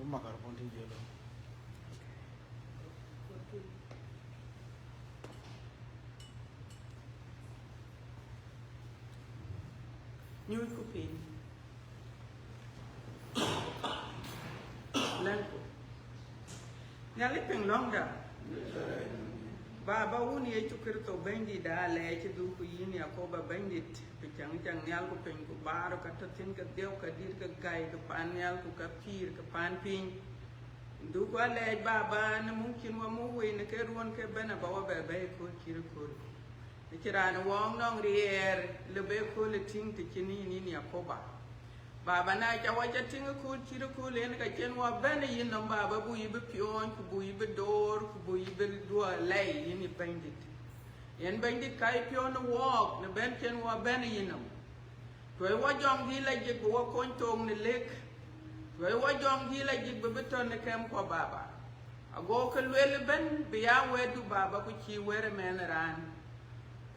magar ponti jelo New cooking Lanko Nyali peng longa Baba uni e chukirto bendi da le che du ku yini akoba bendit pichang chang nyal ku peng ku baro ka tatin ka deu ka dir ka gai ka pan nyal ku ka pir ka pan ping du ku le baba na mungkin wa mu we ne ke ruon ke bana ba wa be be ko kir ko ikirana wong nong rier le be ko le ting ti kini ni akoba Baba na cha wa cha tinga ku kir ko le ne ka chen wa bana yin no baba bu yibe pion ku bu yibe dor ku bu yibe do lay yini bandit yen bandit kai pion walk ne ben chen wa bana yin no to wa jong di la jik wa kon tong ne lek to wa jong di la jik be beton ne kem ko baba ago ke le ben be ya we du baba ku chi were men ran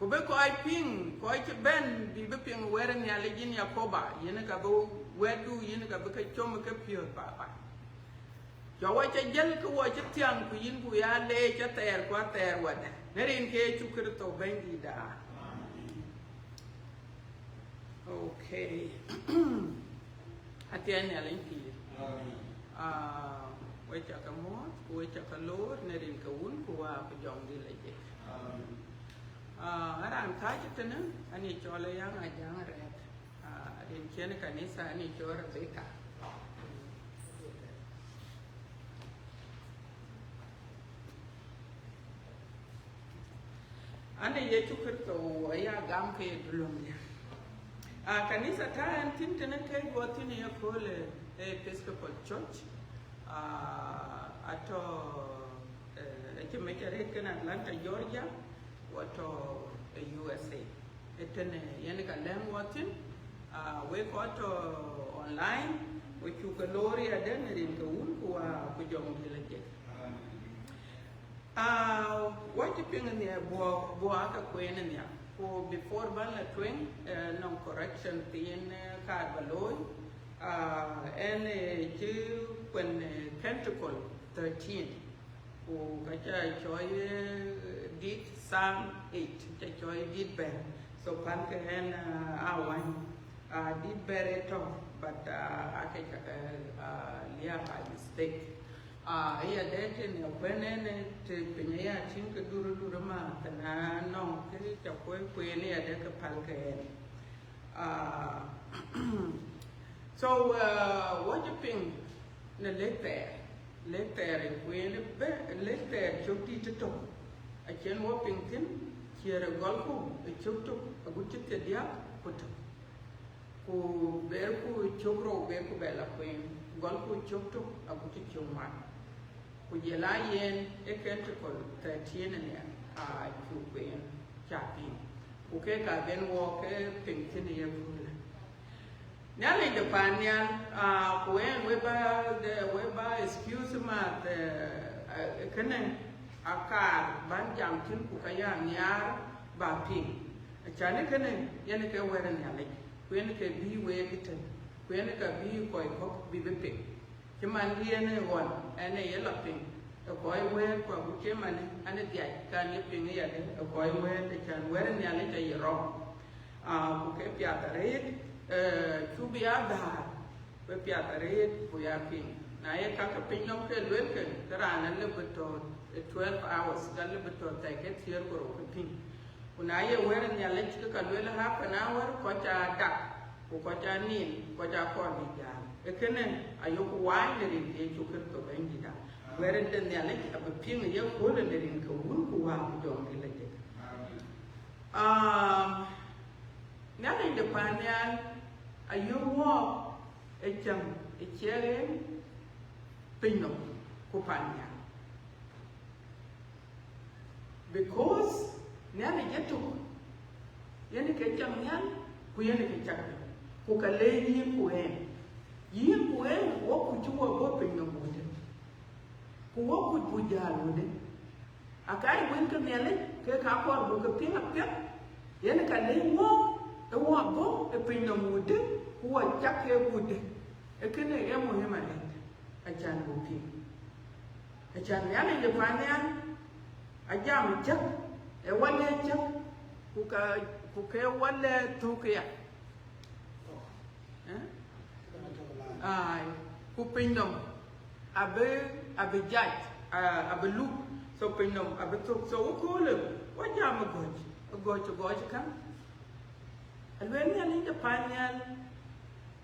ko be ko ai ping ko ai ben bi be ping were ne ale jin yakoba yen ka bo wedu yin ka baka chom ka pio papa jo wa cha jel ko wa cha tiang ku yin ku ya le cha ter kwa ter wa ne rin ke chukir to bendi da okay atien ne len ki wa cha ka mo ku wa cha ka lo ne rin ka un ku wa ku jong di le je aran ka cha tene ani chole yang a jang re in kene kanisa ni chora beka ane ye chukirto ya gam ke dulumya kanisa ta antin tene ke gotini ya kole Episcopal Church ato ekimekere kana Atlanta Georgia wato USA etene yani ka lengwatin we got online we took a lorry and then in the wood who are Pujong Village. What you ping in the Boaka Queen in there for before Bala Twin, non correction in Carbaloy, and a Jew when Canticle 13, who Kacha Joy did Psalm 8, Joy did bear. So Panka and Awan. Did bear it off, but I think by mistake. Here, that in a when Pinya Chinka Durama, and no, Queen, a deck of Palka. So, what you think? The lake there, Queen, lake there, Chokti to talk. I can walk in him, here a golf, a chokto, a good chit, put ku ber ku chokro ber ku bela queen gol ku chokto abu ti choma ku yela yen e Canticle 13 ne a ku queen chapi ku ke ka ben wo ke pinkin ye bula nyale de panya ku en we ba excuse ma de kenen akar ban jam tin ku kaya nyar ba pin chane kenen yen ke were nyale when ka bi we bitan when ka bi ko ko bi be ke man riene won ene ye lapin to ko we ko bu ke man ane dia kan ye pin ya de ko we de kan we ne ale te yero ku ke pya tare ku bi ada be pya tare ku ya pin na ye ka pin no ke lwen ke tara na le beto 12 hours ka le beto ta ke tier ko pin kuna ye wera ni ale chika kalwela half an hour ko cha dak ko cha nin ko cha ko ni ja ekene ayoku wa ne rin e chukir to bengi da wera den ni ale ka pin ye ko le rin ko wun ko wa ko jong ni le na le de panya ayo wo e cham e chere pino ko panya because nyane jeto yani ke cham nyan ku yani ke chak ku ka le yi ku wo ku chuwa go pe no mode ku wo ku bujalo de akai wen ka mele ke ka ko bu ka pin apya yani ka le wo e wo go e pe no mode ku wa chak e bude e kene e muhima de อาจารย์บุพิงอาจารย์เนี่ยในวันนี้อาจารย์มันจักวันนี้จักกูแค่วันนี้ทุกอย่างกูเป็นน้องอาเบจัดอาเบลูกโซเป็นน้องอาเบทุกโซกูเลยว่าจะมาก่อนกันอันเว้นเนี่ยนี่จะผ่านเนี่ย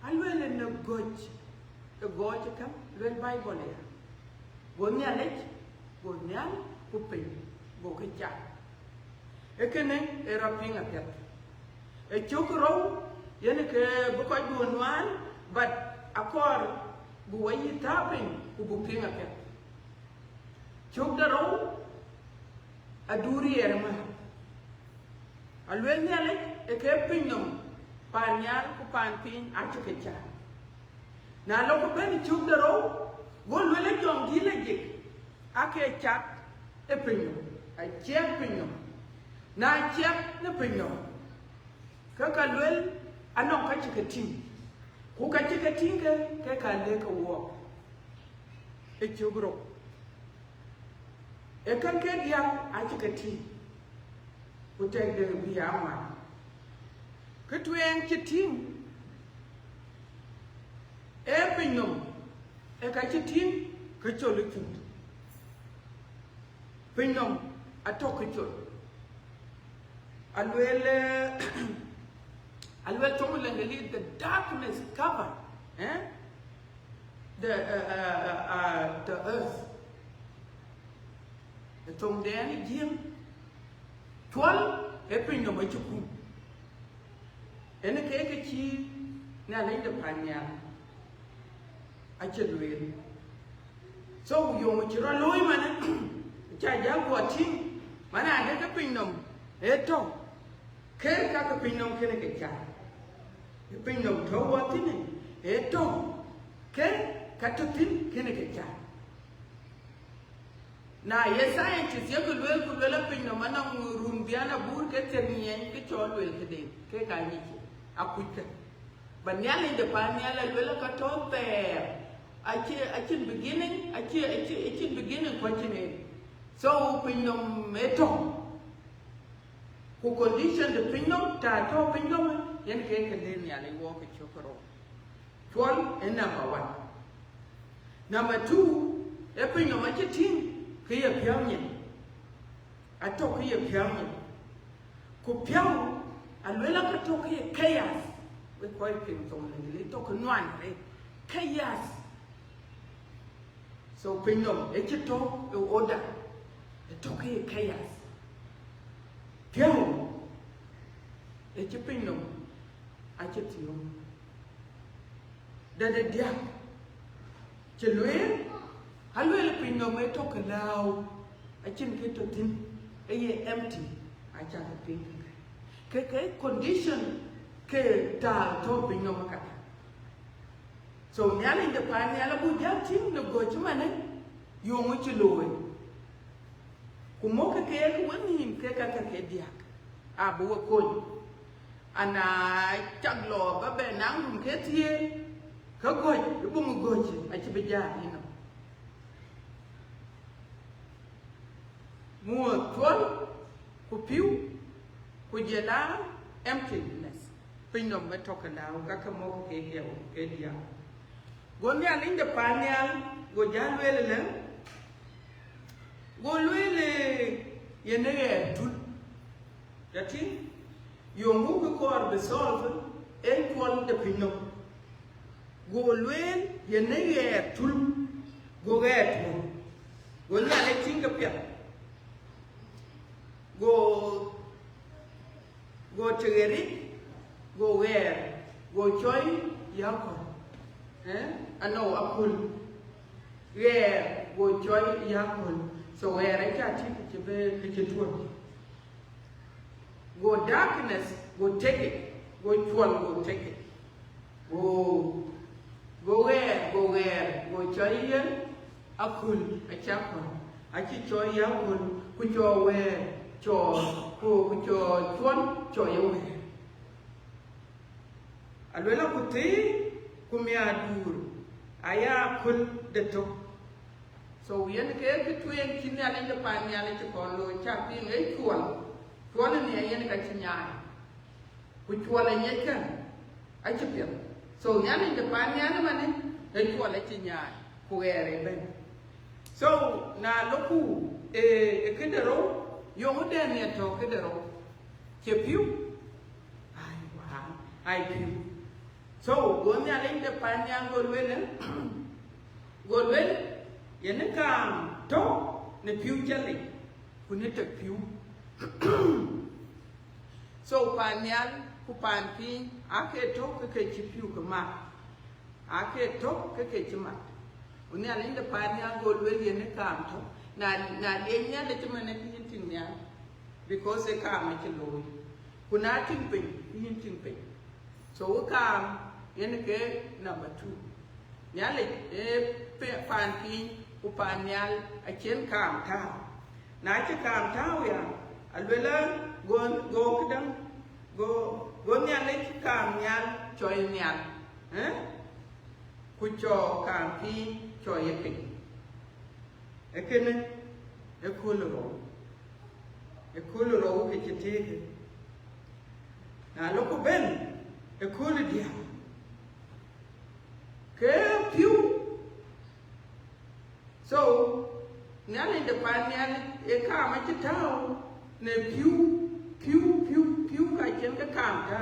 อันเว้นเนี่ยก่อนกันเว้นไบเบิลเนี่ยบนเนี่ยเล็กบนเนี่ยกูเป็นกูกิจเอกเนี่ยรับพิงอาเปียเอชุกเรายันคือบุคคลดูนวันบัดakor buwayi tapin ubuping apet chuk daro aduri erma alwen yale eke pinyom panyal ku panpin achukecha na loko ben chuk daro gol wele jong dile jik ake chat e pinyom a chek pinyom na chek ne pinyom kaka lwel anong ka chiketing kuka chika tinga ke kande ka wo e chugro e kan ke dia a chika ti utek de biya ma ke tuen chitin e pinyom e ka chitin ke cholu chu pinyom atok chol alwel tomulengeli the darkness covered the earth the tom deni jim twal epin no machuku ene ke chi na le de panya a chedwel so yo mo chiro loy mana cha ja ko tin mana ade ke pin no eto ke ka ke pin no ke ne ke cha pin no thawa tin eto ke katutin ke ne ke cha na ye scientist ye kulwel pin no mana rumbiana bur ke termien ke cholwel ke de ke ka ni akuika banyale de panyala lwela ka to there achi beginning achi beginning continue so pin no meto ku condition the pin no ta to pin no yen ke le ni ale wo ke chokoro twal and number 1 number 2 e pin no ma chitin ke ye pyam ni ato ke ye pyam ni ku pyam alwela ka to ke chaos we koi pin to le to ko nwan re chaos so pin no e chito e order e to ke chaos pyam e chipin no a chitio da dia chelwe halwe le pin no me to ke lao a chin ke to tin e ye empty a cha pin ke condition ke ta to pin no ka so nyale de pa nyala bu ja tin no go chuma ne yo mo chilowe kumoka ke ko wani ke ka ke dia abu ko ana chaglo ba be nang dum ke tie ka go bu mu go chi a chi be ja ni no mu twal ku piu ku jela emptiness pinom me toka na ka ka mo ke dia go nya ling de panyal go jalwele le golwele yenege dul yati yomu ko arbe solve en kwal de pinno golwele yenege tul go get go nya le tinga pya go tegeri go wer go choy yako ano akul wer go choy yakul so where I can't take it go darkness, go take it, go twirl, go take it. Go where, go choy akul, a chapel. I keep choy yakul, put your where, put your twirl, choy away. Alwela puti, kumia dur, aya kul de to so yen ke tuen kin ya le pan ya le ko lo cha pi ngai chuan ne yen ka chinya ku chuan ne kan ai chipia so ya le pan ya ne mane e chuan le chinya ku ere ben so na loku e kedero yo de ne to kedero che più ai più so go ne ale de pan ya golwel yen ka to ne più jali ku ne te più so pan ya ku pan pi ake to ke chi più ka ma ake to ke chi ma une ale de pan ya golwel yen ka to na le nya le chi ma ne tin ya because e ka ma chi lo kuna tin pin yin tin pin so ka yen ke number 2 nyale e pan pi u pan nyal a chen kam ta na chi kam ta ya alwela go kidang go nyale chi kam nyal choi nyal ku cho kam pi choi pin e kene e kuluro ke chitege na loko ben e kulu dia ke più so nyale de pan nyale e ka ma chitao ne più ka chen ka kam ta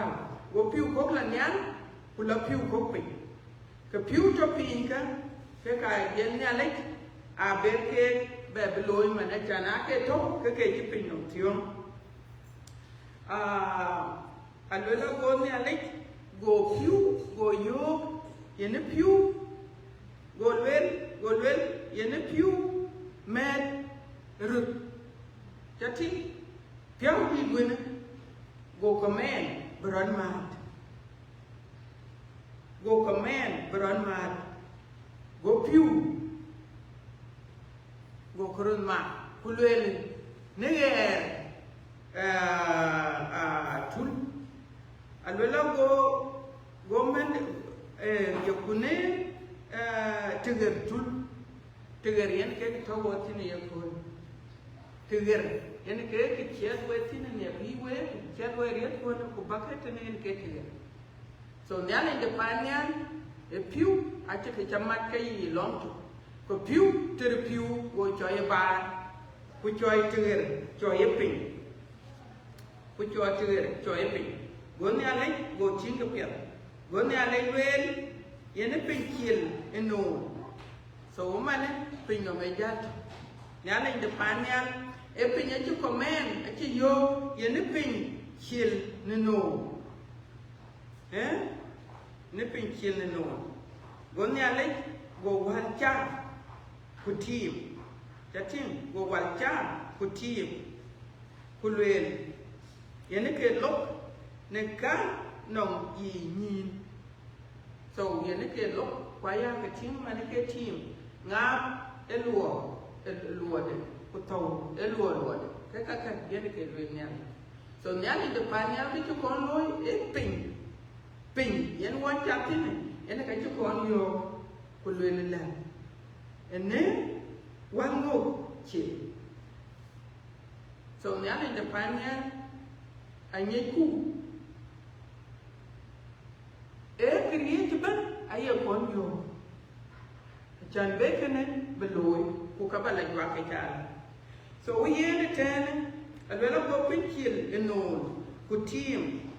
wo più ko la nyal ku la più ko pe ke più to pin ka yen nyale a be ke be beloy ma na chana ke to ke ji pin no tion alwela go nyale go più go yo yen più golwel yen più med rut chati piao di gwena go command bron mat go più go kron ma kulwel ne tul alwela go men yakune tiger yen ke to wotine yakun tiger yen ke chet wotine ne biwe chet we riet ko ko baket ne yen ke tiger so nyale de panyan e piu a che ke chamat ke yi long to ko piu ter piu go choy ba ku choy tiger choy pin ku choy tiger choy pin go nyale go ching ke pia go nyale wel yen pin kiel eno so mane pin no me jat nyale de panyan e pin e command e yo yen pin kiel no ne pin kiel no go nyale go wal cha ku team chatin go wal cha ku team ku lel yen ke lok ne ka nong yi nyin so yen ke lok kwa ya ke team mane ke team nga eluo de ku to eluo de ka yen ke lel nyal so nyal de panya ke ko loy e pin yen wan cha tin yen ka ko yo ku lel la ene wan no che so nyal de panya anye ku e create ban aye kon yo chan bekene beloy ku ka bala jwa ke chala so we yene ten alwela go pinchil eno ku team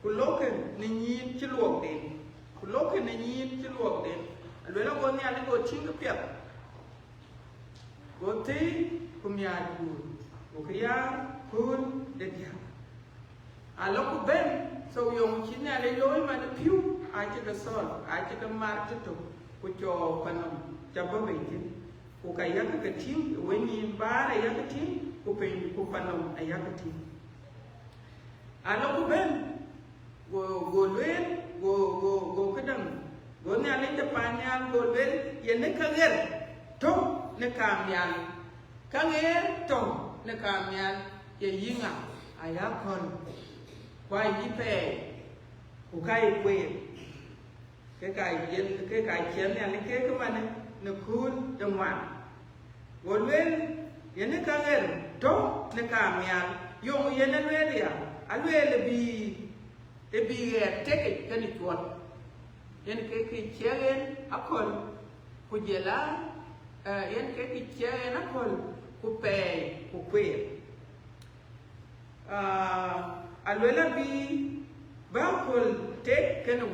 ku loken ni nyin chi luok den ku loken ni nyin chi luok den alwela go ni ale go chinga pya go te ku mya ku ku ya kun de dia aloku ben so yong chin ale loy ma de piu a che ka sol a che ka mar che to ku cho panom chaba baitin ku ka ya ka tim weni bara ya ka tim ku pen ku panom ya ka tim aloku ben go luen go kadang go ne ale de panyal go luen ye ne ka ger to ne kamyal ka ger to ne kamyal ye yinga aya kon kwa yi pe ku kai kwe cái chuyện này cái mà nó cool trong ngoài còn bên những cái cái đó nó cảm nhận dùng những cái này à anh về là bị take cái này chuột những cái chuyện akol kujela những cái chuyện akol kupe kupe anh về là bị bao kol take cái này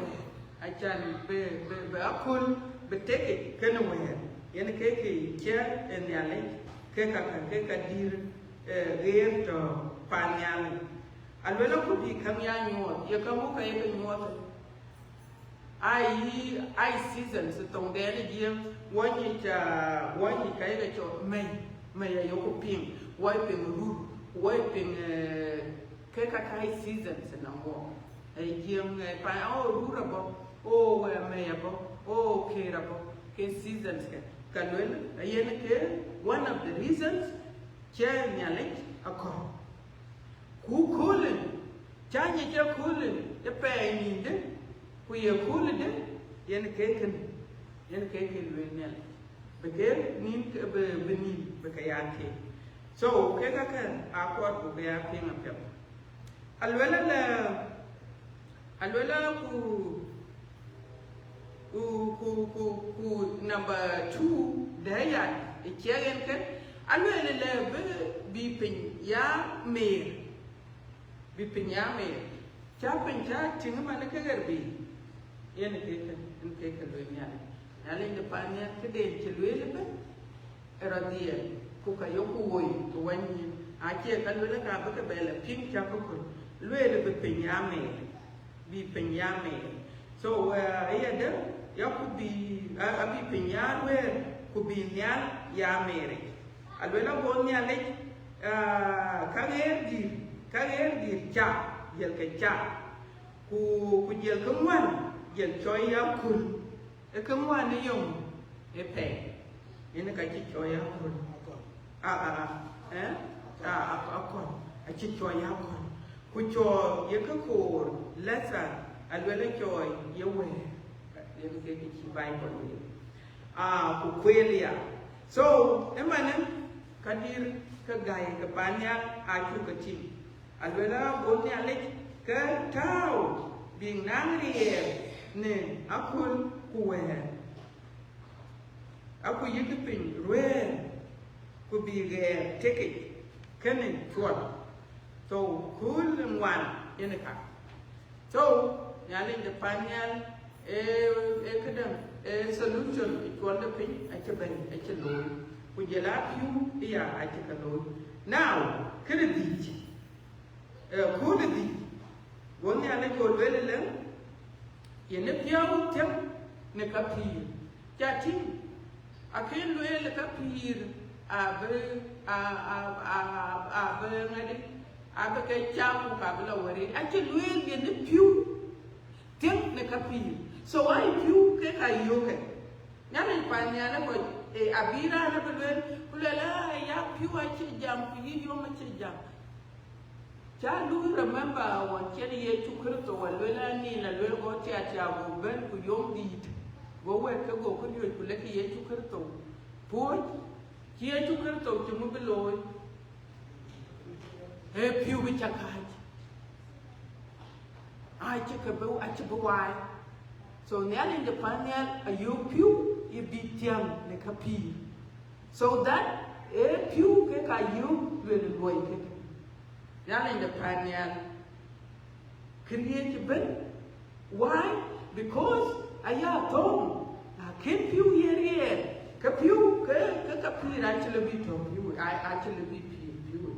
acan be akul be teke kana waya yana keke chia en yale keka dir reer to pan yale alwela ko di kam ya nyot ya kamu ka ya nyot ai season so tong de ni jiem wani ka ya cho mai ya yo ping wai ping ru wai ping keka kai season se na mo ai jiem pa ru ra bo oh mayabo oh kerabo ke seasons ke kalwel ayene ke one of the reasons che nyalek akor ku kulen chanye che kulen te pe ni de ku ye kulen de yene ke lwel nyal be ke nin ke be ni be ka yake so ke ka akor ku ya pinga pe alwela ku number 2 daya ikiyen ke alwele le bi pin ya me cha pin cha tinga man ke garbi yen ke lo nya ale de panya ke de chelwele be eradia ku ka yoku woi to wani a ke kalwele ka ba ke bele pin cha ko lwele be pin ya me so ayada ya could be abi pinyal where could be nyal ya mere alwela bon nyal kager di cha yel ke cha ku yel kamwan yel choy ya kul e kamwan ni yong e pe ene ka chi choy ya kul akon a chi choy ya kul ku cho ye ka ko lesa alwela choy ye we yang ke ki Bible ni ku kwelia so emanen kadir ke gay ke banyak aju ke cing alwela bonnya lek ke tau bing nang rie ne akul kuwe aku yitupin rue ku bi ge take kenen tuan so kul ngwan yeneka so nyalin de panyan kadang solution equal the pin ache ben ache loy ku jela piu ya ache ka loy now credit ko de di woni ala ko wele len ye ne piao tem ne ka pir ja tin aken wele ka pir abe ngade abe ka chamu ka bla wari ache loy ye ne piu tem ne ka pir so why you ke kayoke nyane panya na ko abira na kulela ya piwa che jam yi yo ma che jam cha lu remember wa che ye chukurto walwela ni na lwel go cha go ben ku yom dit go we ke go ku ni ku le ke ye chukurto po ye chukurto che mu beloy piwa cha ka ai che ke bu a che bu wai so nyal in the panel a you pew you be tiang ne kapi so that pew ke ka you will boy ke nyal in the panel create ben why because aya tom a ke pew here ka pew ke kapi actually be to you I actually be pew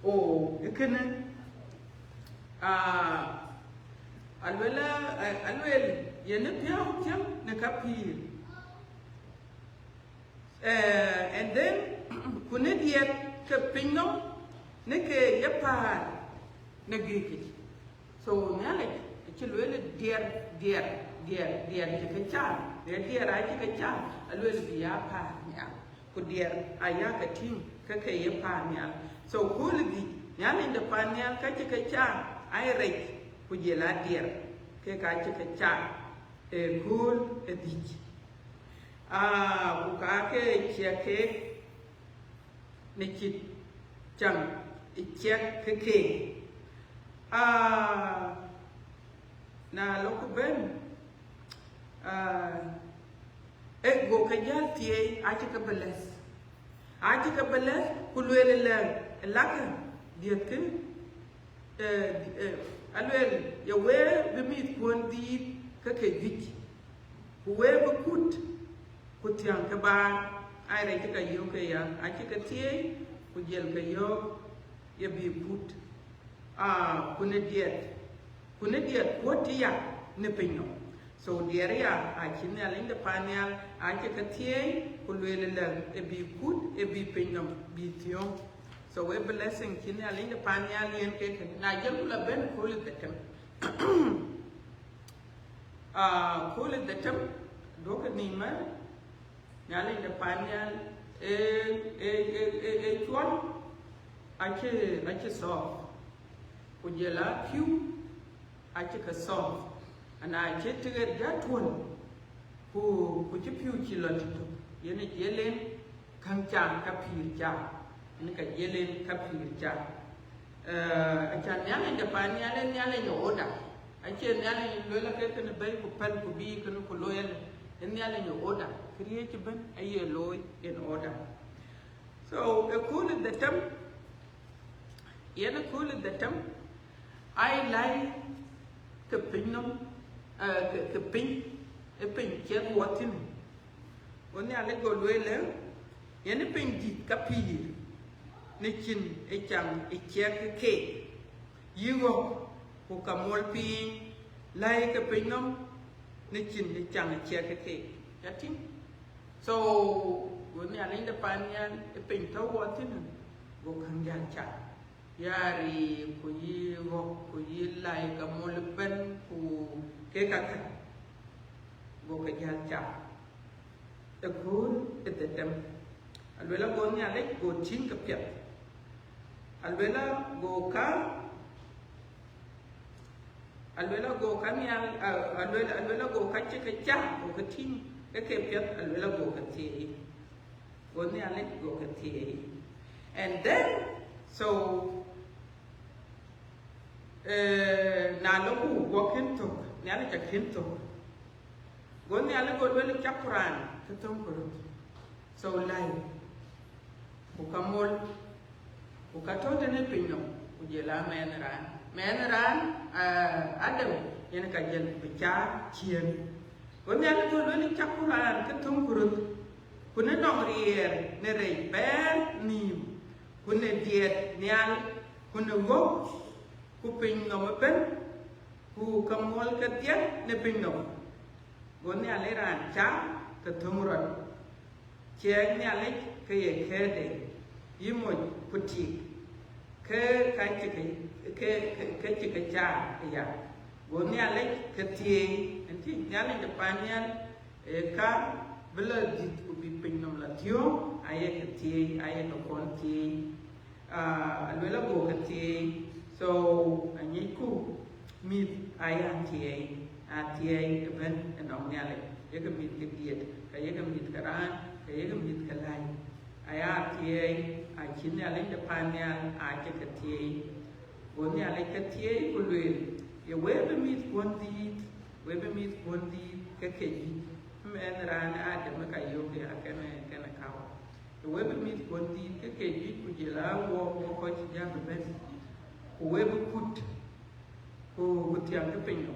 oh ekene alwel yene piao tiam ne kapir and then kunediet ke pinno ne ke yapar ne giki so nyale ke lwel der ke cha der ai ke cha alwel biya pa nya ku der aya ka tim ke yapar nya so kulgi nyale de panyal ka cha ai rek ku je la dier ke ka che ke cha gul dich ku ka ke che ke ne chit chang che ke na lo ku ben go ka jal tie a che ka beles ku le la ka diet ke alwel ya we be mit kon di ka ke dik ku we be kut ku tiang ka ba ai re ka yo ke ya a che ka tie ku jel ka yo ya bi put ku ne diet ko ti ya ne pinyo so diere ya a chin ya linda panyal a che ka tie ku le e bi put e bi pinyo bi tio so we blessing chin ya linda panyal yen ke na jel la ben ko le tetem ko le tetem do ka ni ma ya linda panyal chuan a che so ku jela piu a che ka so ana che tiger ja tuon ku che piu chi lo tu yene jelen kan cha ka pir cha ni ka jelen ka pir cha a cha nyale de pa nyale no oda a che nyale lo la ke ne bay ku pan ku bi ku lo yel nyale no oda create ban aye lo in order so a cool the term yene cool the term I like the pinum the pin a pin chen watin oni ale go lele yene pin di kapir ne chin e chang e chek ke yigo ko kamol pin lai ka pinum ne chin e chang e chek ke yatin so oni ale de panyan e pin to watin go kan jan cha yari ku yi lai ka mol pen ku ke ka go ka jan cha the good at the tem alwela go ni ale go chin ka pya alwela go ka ni alwela go ka che ka cha go ka tin ke pya alwela go ka ti go ni ale go ka ti and then so na lo ku walking to nyale ka kinto go nyale go le chapran to tongko so lai ku kamol ku katonde ne pinyo ku je la menran adam yen ka jel bicha chien go nyale go le chapran to tongko ku ne dong rier ne re ben ni ku ne diet nyal ku ne go ku pin no ben ku kamol ka diet ne pin no go ne ale ran cha ka thumron che ne ale ke ye ke de yimo puti ke ka cha ya go ne ale ke ti anti ne ale de panyan ka bela dit ku bi pin no la tio aye ke ti aye no kon ti alwela go ke ti so anyiku mit ayan tie ben enong nyale yega mit ke diet ka yega mit karan ka yega mit kalai aya tie a chin nyale de panyal a ke tie go nyale ke tie ku lwe ye webe mit kondi ke ji men ran a de ka yo ke akene kawa ye webe mit kondi ke ji ku jela wo ko ji ja ben we be put ko tiang ke pinyo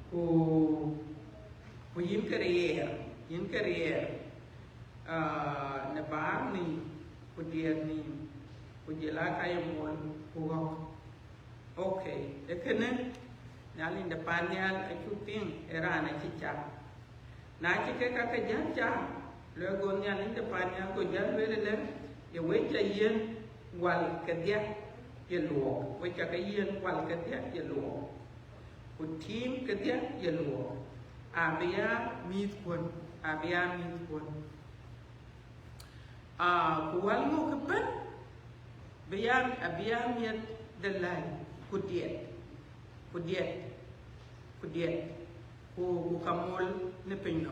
ko yin career na ba ni ko dia ni ko jela kay mo ko okay ekene nali nda panyal a chuting era na chicha na chike ka ka jacha le go nyali nda panyal ko jal le ye we cha yen wal ka dia ye luo we cha ka yen wal ka dia ye luo ku tim ka dia ye luo abia mit kon ku wal mo ka ben abia mit de lai ku dia ku kamol ne pinno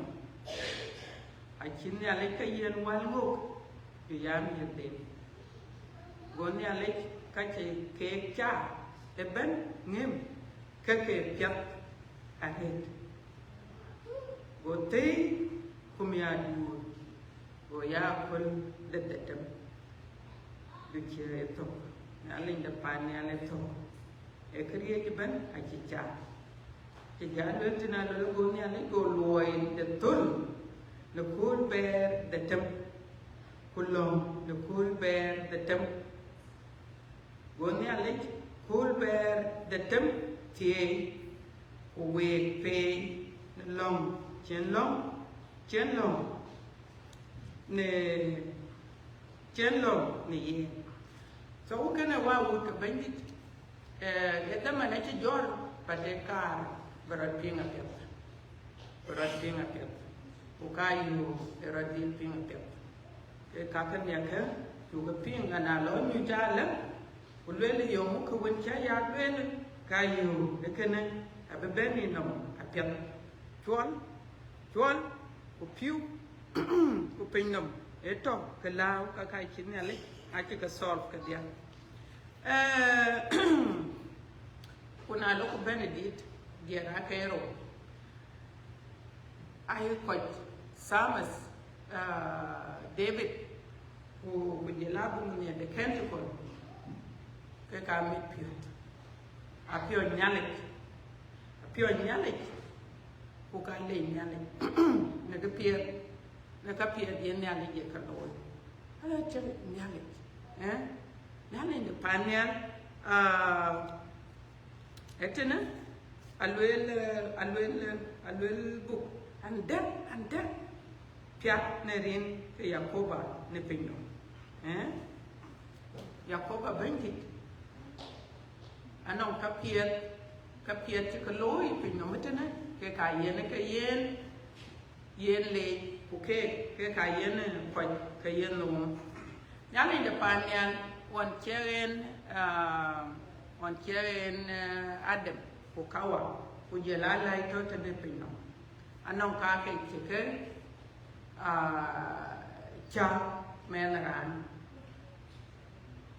a chin ya le ka yen wal ngok yu yam yende gon ya le ka ke cha e ben ngem ka ke pyat a het go te kum ya du go ya kol de tem du che to ya le de pan ya le to e kriye ki ben a chi cha thì giá lớn trên này là gồm nhà lấy gồm lùi để tuân là cuốn bè để châm cuốn lồng là cuốn bè để châm gồm nhà lấy cuốn bè để châm thì về về lồng chén lồng nè chén lồng nè số cái này qua một cái bánh cái đó mà nó chỉ giỏi và để cả berat pinga pet ukayu berat pinga pet ke kakan ya ke juga pinga na lo nyu jala ulele yomu ko won cha ya lele kayu de kene abe beni no apet chol ko piu ko pinnam eto ke law ka kai chinale a ci ka solve ka dia kuna lo ko benedict Gera Kero. I quite Samus David who with the labum near the Canticle. Kaka meet Piot. A pure Nyalik. Who can lay Nyalik. Nagapia the Nyalik Yakalo. I tell Nyalik. Nyalik the Panian Etina. Alwel book and then Pia Nerin Yakoba Nepino. Yakoba Bendik. And now Capiet Chicaloi, Pinometana, Kakayen, Yen lay, okay, Kakayen, Kayen Lum. Yali the Panian, one Cheren Adam. Kukawa, kujelala itote bepino. Anong kake chike, cha menran.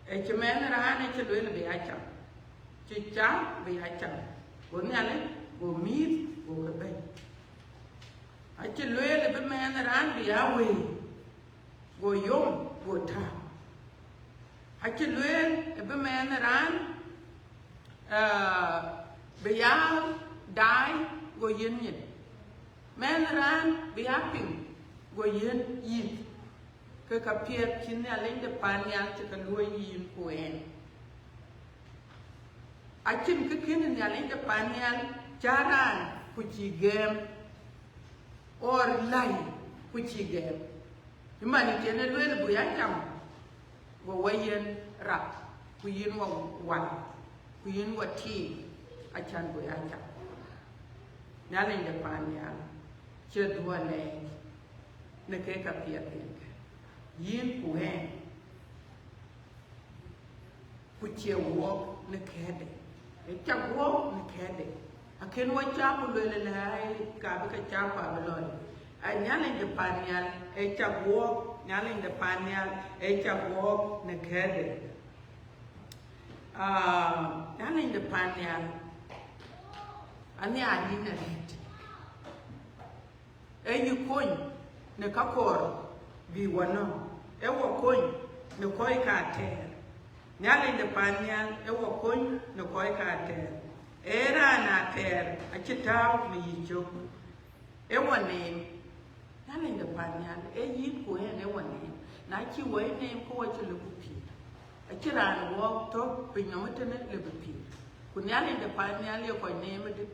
Eche menran eche luel biacham. Chicha biacham. Gunyale, gumir, gugabe. Eche luel be menran biawe. Goyom, gota. Eche luel be menran, Beyond die go yin. Man ran be happy go yin. Kakapiat chin a link the panyal to the Louis yin poen. I can cooking in the link the panyal jaran which ye game or lie which ye game. The money can a little boyakam go way in rap. We yin one. We yin what tea. I can't go out. Nalling the panyal, shed one leg, the cake up here. Yin puhen, put your walk the caddy. A chap walk the caddy. I can watch up a little lie, cabaka chapa below. I nailing the panyal, a chap walk, nailing the panyal, a chap walk the caddy. Nailing the panyal. Ani ani na ret. You coin, ne kakor, be one. Ewa coin, ne koi ka ter. Nyale de panyan, ewa coin, ne koi ka ter. Era na ter, a chitaw me yicho. Ewa name, nyale de panyan, yin coin, ewa name. Na chi way name ko wa chilupi. A chiran walk top, pinyometene libupi. Kunyale de panyan, yo koi name it.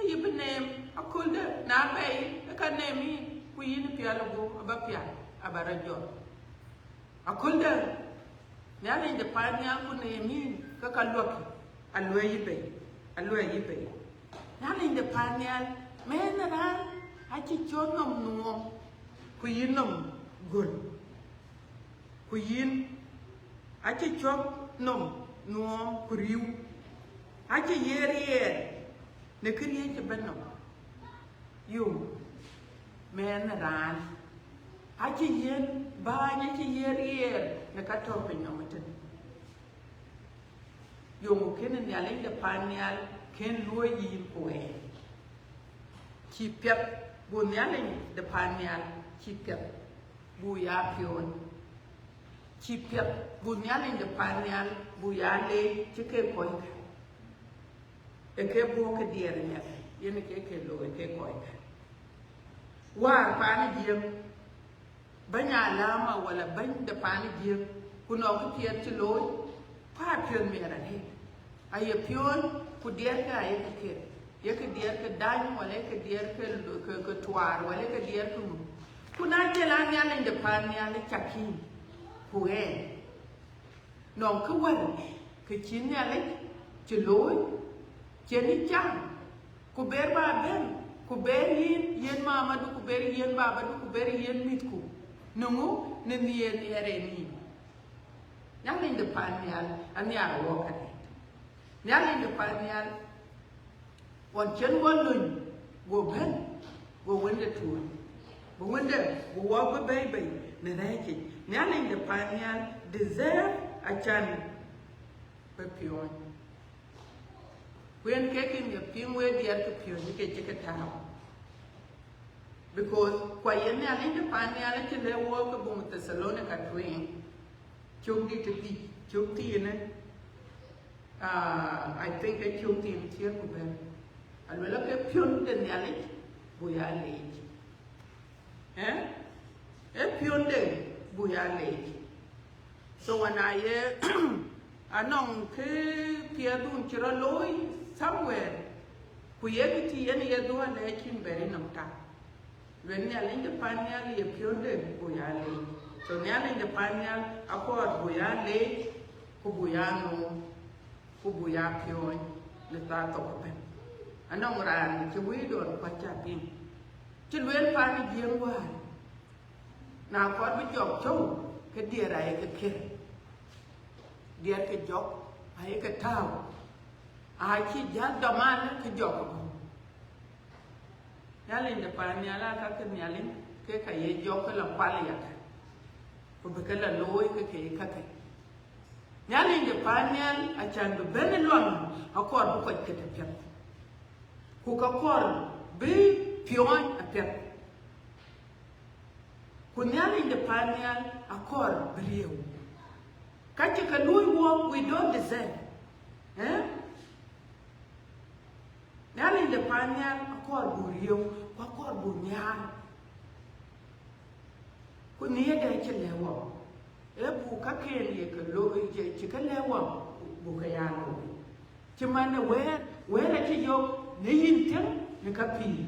You be name a coulda, na bay, a can name me, we in a piano, a bapia, a barajo. A coulda, Nally the pioneer could name me, Kakaloki, a lawyer bay, a lawyer bay. Nally the pioneer, man around, I teach your no, Queenum, good. Queen, I teach your no, Kuriu. I teach year. ne kriye ke benno yo men ran achi yen ba nya chi yer ne ka to pe nyomaten yo mo ken ne ale de panyal ken lo yi ko e chi pet bu ne ale de panyal chi pet bu ya pion chi pet bu ne ale de panyal bu ya le chi ke ko e ke bu ke dier ne yen ke lo e ke ko e war pani diem banya lama wala ban da pani diem kuno ku tier ti loy pa pion mi ran he ay pion ku dier ka ay ke ye ke dier ke dan wala ke dier ke tuar wala ke dier ku na je la nya le de pan nya le chakin ku e non ku wan ke chin nya le ti loy che ni chang ku ber ba ben ku ber yen mama du ku ber yen baba du ku ber yen mitku nungu ne yen ere ni yang in the panyal an ya wo ka yang in the panyal won chen won nun go ben go wende tu go wende go wa baby ne reke yang in the panyal deserve a chan pe pion when kicking your pin where the other pion you can check it out because kwa yene alinde pani ale chile wo ko bu Thessalonica twin chokdi ti chokti ne I think a chokti in tier ko ben alwela ke pion de ne ale bu ya le e pion de bu ya le so when I anong ke pia dun chira loy somewhere ku yegi ti yene ye do le chin beri nam ta when ya linda panyal ye pionde boyale so nya linda panyal akor boyale ku boyano ku boya pion le ta to pen anong ran che wi don pa cha pin che luen pani jiem wa na ko bi jok chou ke dia rai ke ke dia ke jok ai ke tao ai chi ja do man ke jok Nyalin depan nyala kakek nyalin ke kaye jok la kwali ya ko be kala loy ke kakek nyalin depan nyal achan be ben lon akor bu ko ke pet ku ka kor be pion apet ku nyalin depan nyal akor brieu kache ka loy wo we don't deserve nyalin depan nyal akor brieu akor bunyal ku niye da ci lewo e bu ka ke ye ke lo je ci ka lewo bu ka ya lo ci man we la ci yo ne yin tem ne ka pi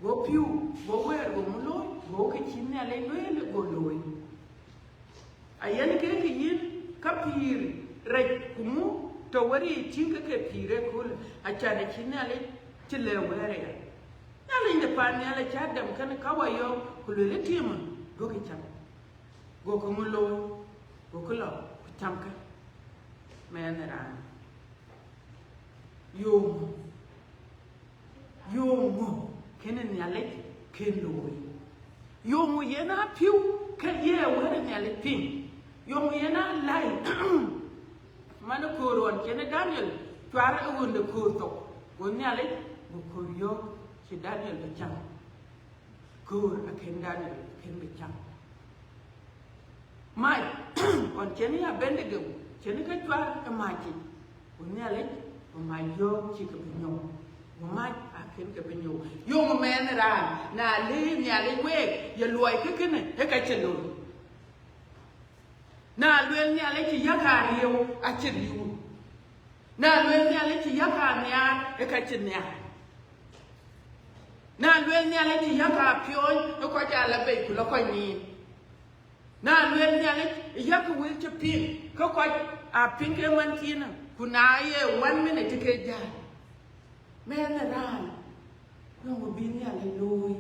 go piu go wer go mu lo go ke ci ne le le go lo ayen ke yin ka pi re ku mu to wari ci ka ke pi re ko a cha ne ci ne le ci lewo re Nyalin de pan nyala chadam kan kawayo kulele tima go ke cham go ko mulo go ko lo cham ka menera yo mo kenen nyale ken loy yo mo yena piu ke ye were nyale pin yo mo yena lai mana ko ron ken Daniel twara wonde ko to go nyale go ko yo ci Daniel be cham kur aken Daniel ken be cham mai on cheni ya bende ge cheni ka twa maji unyale o mai yo ci ke binyo o mai aken ke binyo yo mo men ran na li nyale we ye loy ke kene e ka chelo na lwen nyale ci yakari yo a chiriu na lwen nyale ci yakani ya e ka chinya na lwen nyale ti yaka pion ko ja la be ku lo ko ni na lwen nyale yaka wil ti pin ko a pin ke man tina ku na ye 1 minute ke ja men ran no mo bin nyale loy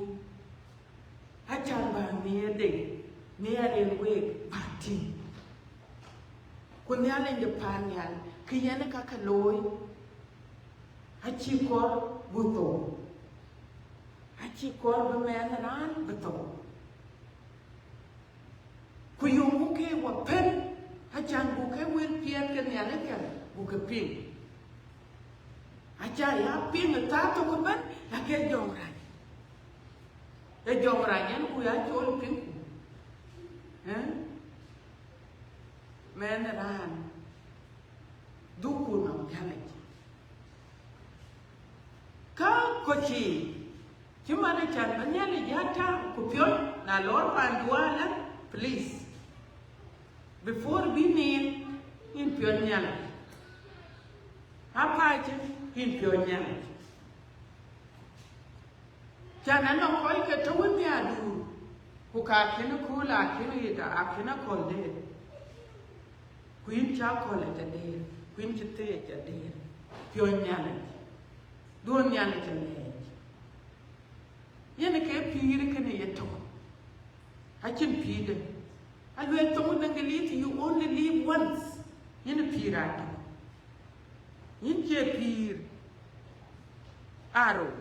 a chan ba mi de mi ale we party ku nyale de pan nyal ki yene ka ka loy hachi kor buto hachi kor bemenaran beto kuyumu ke wa pen hachan buke wil pian ke nyale ke buke ping acha ya ping ta to ko ben ya ke jongra e jongra nyen ku ya chol ping menaran duku nam nyale ka kochi chimane chan nyale yata kupion na lor panduala please before we name in pion nyale apa je in pion nyale chana no koi ke to mi adu ku ka kene kula kene ita akena kolde Queen Chakole at a day, Queen Chite at a day, Pionyanity. Don't yanity an age. Yanake Pirican a tone. I can Peter. I will told them you only live once in a pirata. In Pir Arrow.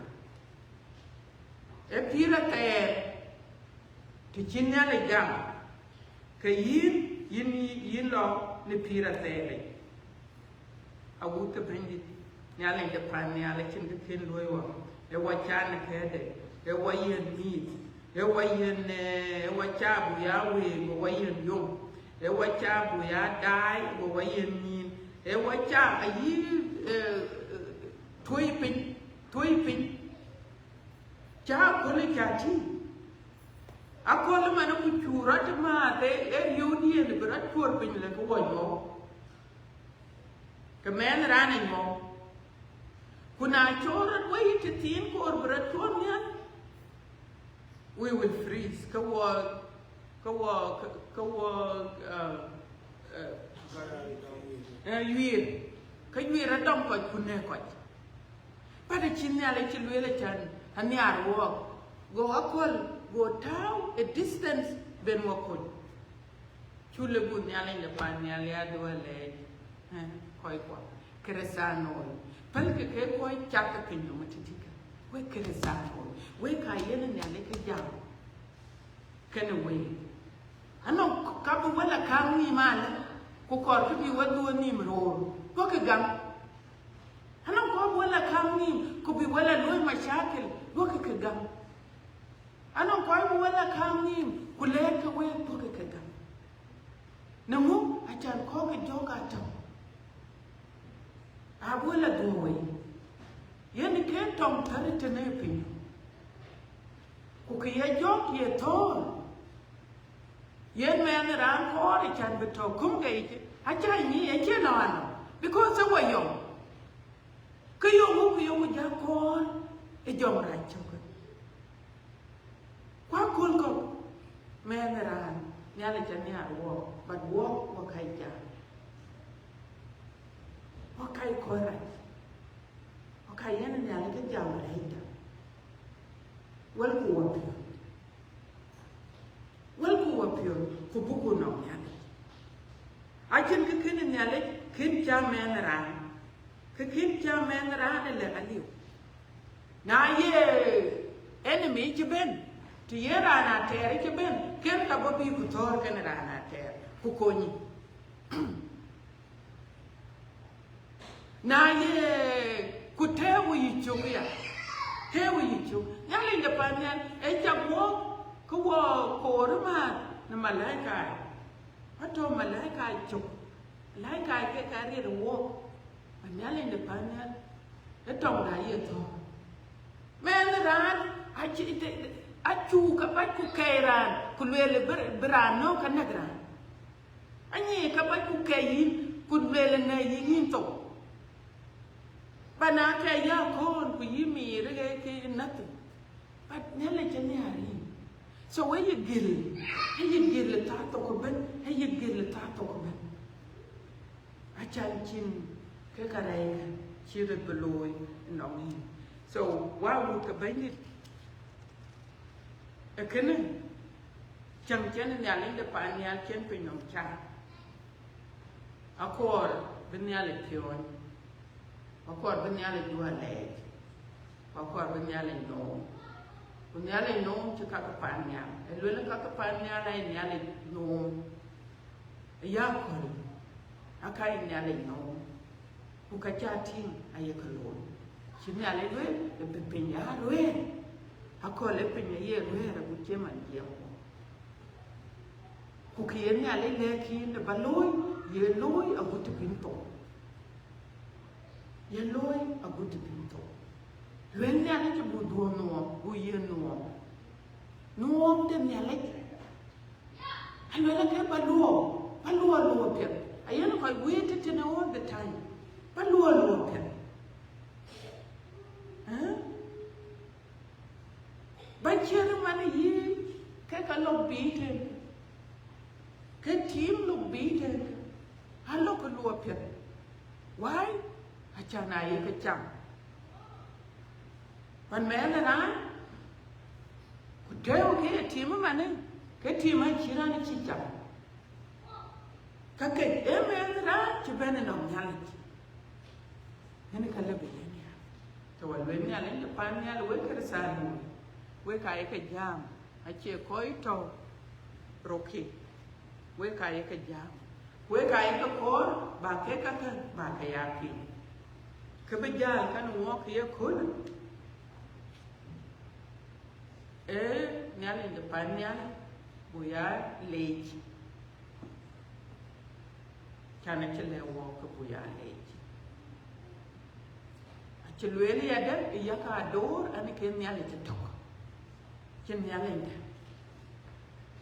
A pirate to Chinale Gam. Kayin yin law. Ni pira tele a wuta bindi nyale de pan nyale kin de kin loywa e wachana kede e wayen meat e wachabu ya we go wayen yom e wachabu ya dai go wayen min e wacha ayi toypin cha ko le chati Akola mana kucurat mate yudi and berat poor pin like a woyo. Command running mo. Kuna chorat way to teen or berat poor we will freeze. You a dump like Kunekot. But a chinya like Chiluelechan and near walk. Go a call. Go down a distance ben wakon. Chule bun yale le pan yale ado le koi kwa keresano. Palke ke koi chaka kinyo matitika. We keresano. We ka yene yale ke jam. Kene we. Ano kabu wala kangi mala. Kukor kibi wadu ni mro. Koke gam. Ano kabu wala kangi kubi wala loy mashakil. Koke ke gam. Ano koi wala kamnim kuleka we poke kega namu achan ko ke joka tam abula dowe yen ke tom tarite ne pin ku ke ye jok ye ton yen men ran ko ri chan beto kum ge acha ni e che no ano because we yo ke yo mu ja ko e jom ra chok Kwa kulko meneran nyale jania walk but walk wakai ja wakai kora wakai yana nyale ke jam raita welku wapio kubuku no nyale achen ke kin nyale kin ja meneran ke kin ja meneran le aliu na ye enemy jiben Tiera na terre ke ben ken ka bobi ku tor ken rana terre ku koni na ye ku tewu yichuya nyale de panyan e chamo ku wo korma na malaika ato malaika chuk malaika ke kare wo nyale de panyan e tong da ye to men ran achu ka ku kairan ku lele brano kanagran anyi ka ku kayin ku lele na yin to bana ka ya kon ku yimi rege ke nothing but nele janyari so when you gil ta to ko ben achan chin ke karai chire beloy nomi so wa wu ka ben Ekene, chang chen nyale de panyal chen pinom cha. Akor benyale pion. Bakor benyale dua leg. Bakor benyale no. Benyale no cika kepanya. Elwele kakepanya lai nyale no. Yakol. Akai nyale no. Bukajating ayakalon. Sinyale lwe le penya lwe. Akol le penya ye lwe ra bujeman dia. Kukiyen nyale leki le baloy ye loy agut pinto. Ye loy agut pinto. Lwen nyale ke budo no, bu ye no. No de nyale. Alwela ke baluo lo pe. Ayen ko wait it all the time. Baluo lo pe. Bachero mane yi ke ka lo bite. Ke team lo bite. Halo ko lo pe. Why? Achana ye ke cham. Ban mele na. Ko deo ke team mane. Ke team ha chira ni chi cham. Ka ke mele na chi bene no nyali. Ene kala be ni. To walwe ni ale de pan ni ale we ke sa ni. We ka ye ke jam. Ache koi to roki. We ka ye ke jam. We ka ye ke kor ba ke ka ba ke ya ki. Ke be jal kan wo ke ye kun. Ni ale de pan ni ale buya leji. Kana chele wo ke buya leji. Ache lweli ya de ya ka dor ani ke ni ale te tok. Chen nyalenda.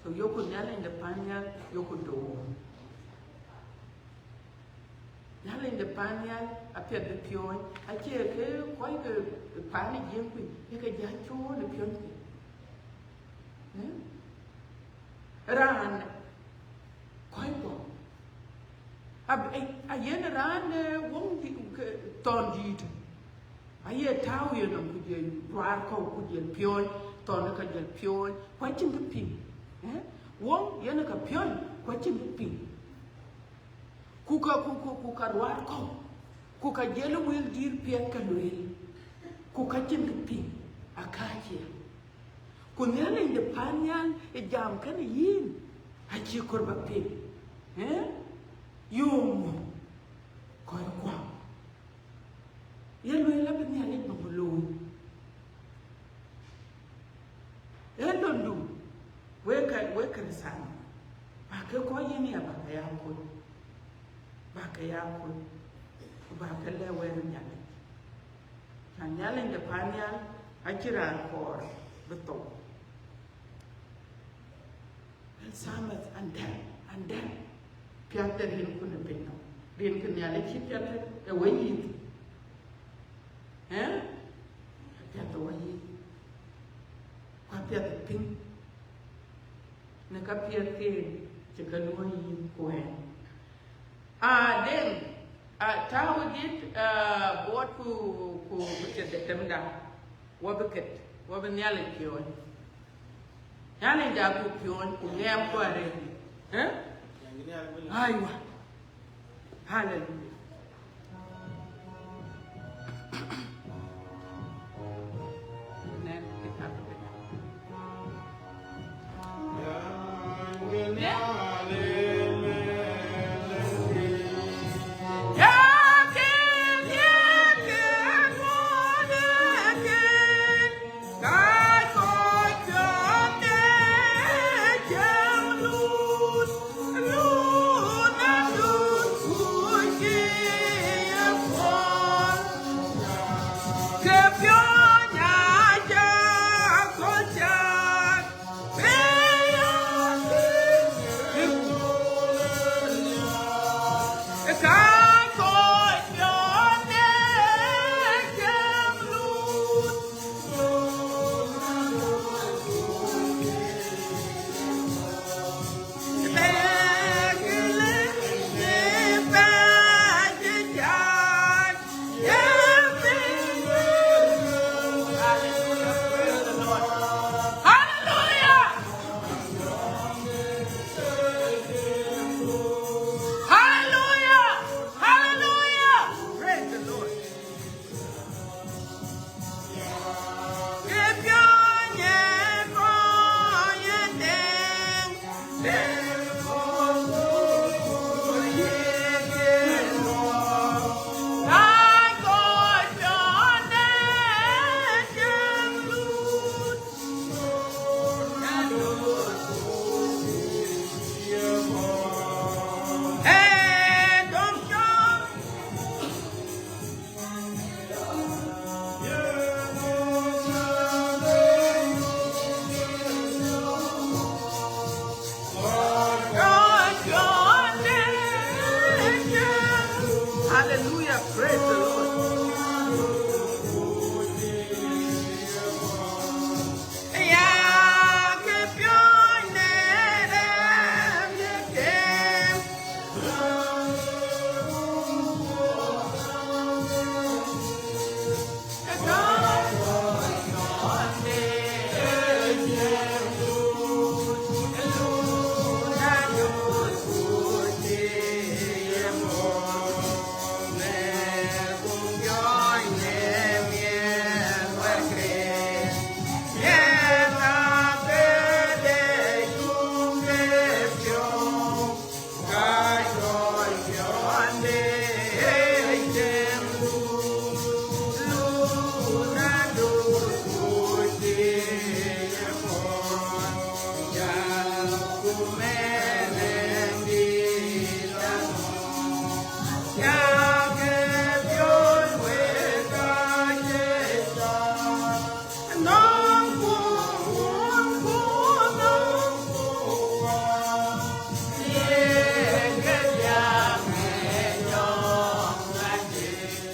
So yoko nyalenda panyal yoko do. Nyalenda panyal apia de pion. Ache ke koi ke pani jempi. Yeke jacho le pion ke. Ran koi po. Ayen ran wong ton jit. Aye tau ye nam kuje war ko kuje pion. Tona ka jel pion kwa chin ka pin wong yana ka pion kwa chin ka pin kuka ruar ko kuka jel wil dir pian ka luel kuka chin ka pin akaje kunene de panyan e jam kan yin achi korba pin yum ko kwa yelo la bin ya le bolo Elondu, weka sana. Bake kwa yini ya baka yako. Baka yako. Baka lewe nyale. Nyale nde panyal, achira kor, beto. El samet and then. Piante rin kuna pino. Rin kuna nyale chipiate, e wayit. Piante wayit. Kapia the ping. Nakapia ke Chikanoi Cohen. Then Tao did bought who the Temda Wabucket, Wabanyali Pion. Yali Dabu Pion, who yam quarry. Iowa. Hallelujah.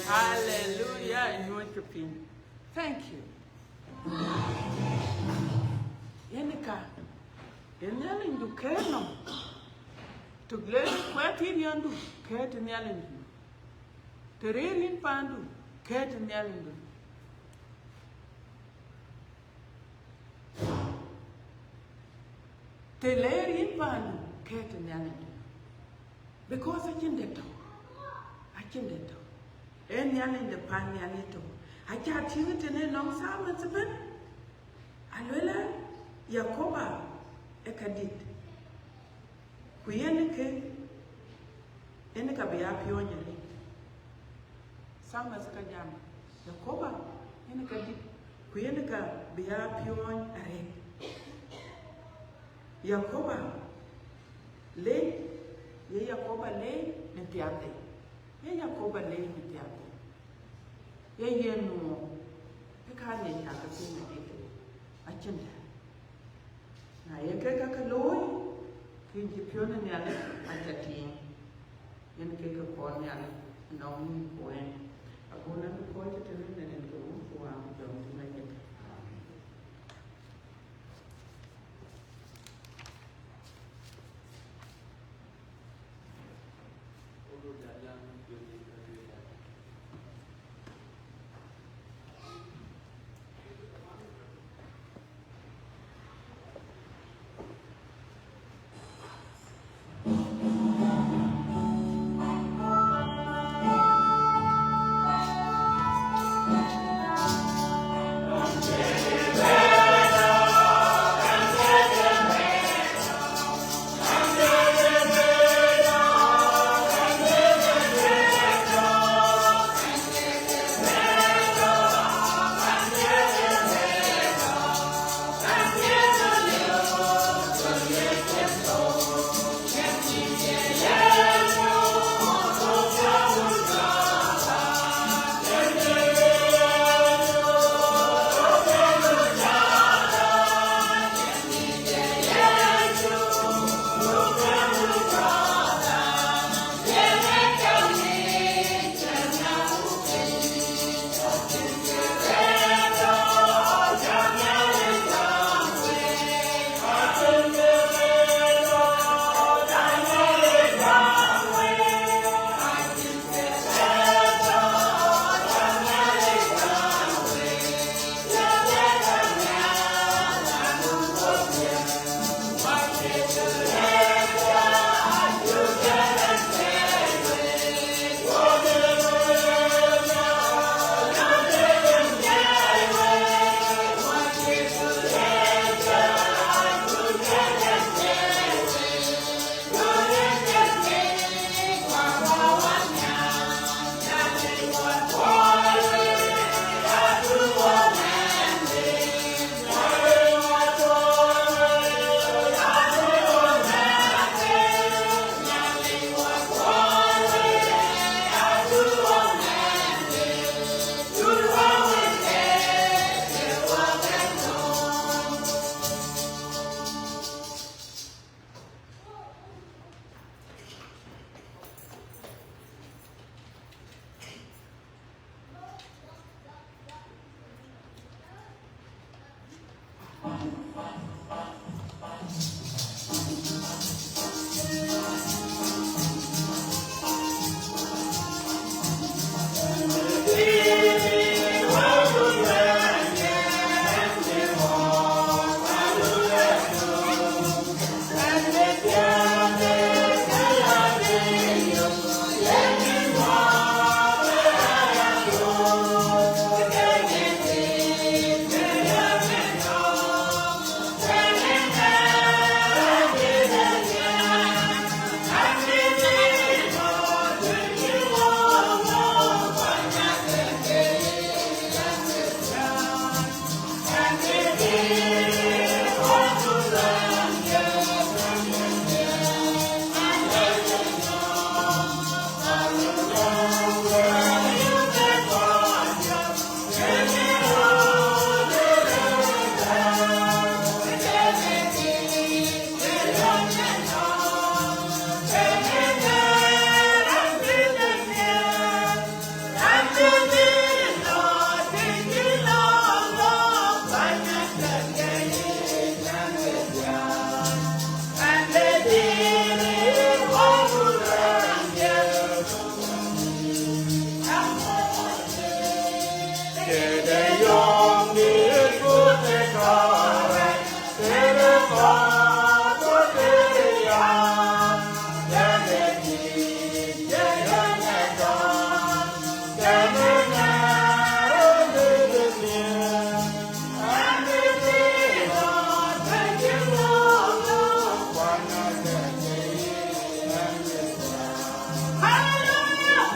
Hallelujah. Worshiping. Thank you. Yenika. Yenyalin du keno. To glad kwati yandu. Ket nyalin du. Tererin pandu. Ket nyalin du. Telerin pandu. Ket nyalin du. Because I can do. I can do. En yalin the pan yalito. I can't hear it in a long time. It's a bit. Alwela Yakoba ekadit. Kuyenike eneka beapi onyali. Sama zakajam. Yakoba enekadit. Kuyeneka beapi onyare. Yakoba le ye Yakoba le netiate. Ye Yakoba le netiate. Ye no. Ekane yakasema eke. Achenda. Na yekeka kaloi kinji piona nyale achati. Yen keka ko nyale nauni koen. Agona ko tete nene ko kwa dom tinaje. တယ်